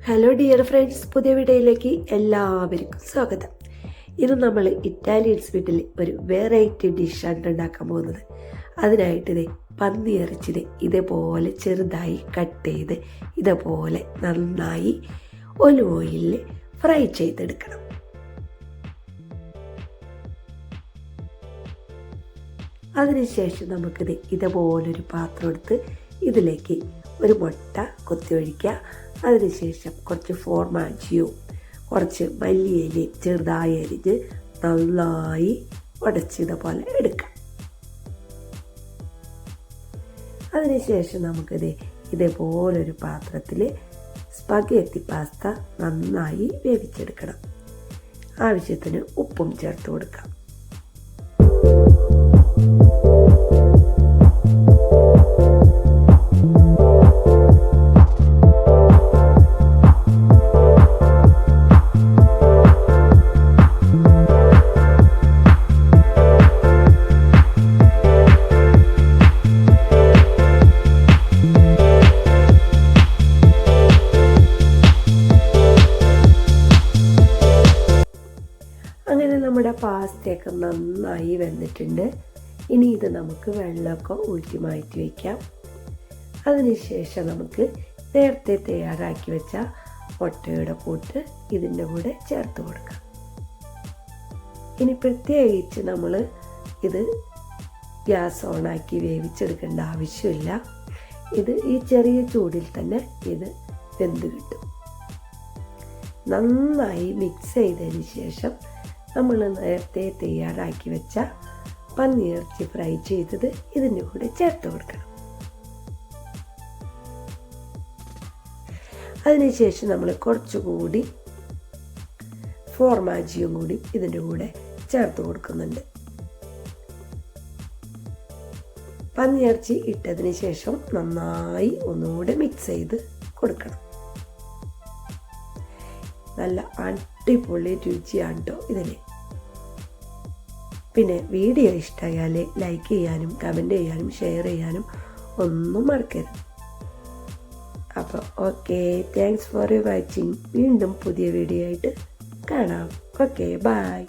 Hello dear friends, പുതിയ വീഡിയോയിലേക്ക് എല്ലാവർക്കും സ്വാഗതം. ഇന്ന് നമ്മൾ ഇറ്റാലിയൻ സ്വീറ്റിൽ ഒരു വെറൈറ്റി ഡിഷാണ് ഉണ്ടാക്കാൻ പോകുന്നത്. അതിനായിട്ട് പന്നി ഇറച്ചിത് ഇതേപോലെ ചെറുതായി കട്ട് ചെയ്ത് ഇതേപോലെ നന്നായി ഒലിവ് ഓയിലിൽ ഫ്രൈ ചെയ്തെടുക്കണം. അതിനുശേഷം നമുക്കിത് ഇതേപോലൊരു പാത്രം എടുത്ത് ഇതിലേക്ക് ഒരു മുട്ട കൊത്തി ഒഴിക്കുക. അതിനുശേഷം കുറച്ച് ഫോർമാജിയോ കുറച്ച് മല്ലിയിലയും ചെറുതായി അരിഞ്ഞ് നന്നായി ഉടച്ചതുപോലെ എടുക്കാം. അതിനുശേഷം നമുക്കിത് ഇതേപോലൊരു പാത്രത്തിൽ സ്പഗേത്തി പാസ്ത നന്നായി വേവിച്ചെടുക്കണം. ആവശ്യത്തിന് ഉപ്പും ചേർത്ത് കൊടുക്കാം. അങ്ങനെ നമ്മുടെ പാസ്തയൊക്കെ നന്നായി വെന്തിട്ടുണ്ട്. ഇനി ഇത് നമുക്ക് വെള്ളമൊക്കെ ഊറ്റി മാറ്റി വയ്ക്കാം. അതിനുശേഷം നമുക്ക് നേരത്തെ തയ്യാറാക്കി വെച്ച മുട്ടയുടെ കൂട്ട് ഇതിൻ്റെ കൂടെ ചേർത്ത് കൊടുക്കാം. ഇനി പ്രത്യേകിച്ച് നമ്മൾ ഇത് ഗ്യാസ് ഓണാക്കി വേവിച്ചെടുക്കേണ്ട ആവശ്യമില്ല. ഇത് ഈ ചെറിയ ചൂടിൽ തന്നെ ഇത് വെന്ത് കിട്ടും. നന്നായി മിക്സ് ചെയ്തതിന് ശേഷം നമ്മൾ നേരത്തെ തയ്യാറാക്കി വെച്ച പന്നിയിറച്ചി ഫ്രൈ ചെയ്തത് ഇതിൻ്റെ കൂടെ ചേർത്ത് കൊടുക്കണം. അതിനുശേഷം നമ്മൾ കുറച്ചുകൂടി ഫോർമാജിയും കൂടി ഇതിൻ്റെ കൂടെ ചേർത്ത് കൊടുക്കുന്നുണ്ട്. പന്നിയിറച്ചി ഇട്ടതിന് ശേഷം നന്നായി ഒന്നുകൂടെ മിക്സ് ചെയ്ത് കൊടുക്കണം. നല്ല അടിപൊളി രുചിയാണ് കേട്ടോ ഇതിന്. പിന്നെ വീഡിയോ ഇഷ്ടമായാൽ ലൈക്ക് ചെയ്യാനും കമൻറ്റ് ചെയ്യാനും ഷെയർ ചെയ്യാനും ഒന്നും മറക്കരുത്. അപ്പോൾ ഓക്കെ, താങ്ക്സ് ഫോർ വാച്ചിങ്. വീണ്ടും പുതിയ വീഡിയോ ആയിട്ട് കാണാം. Okay, by.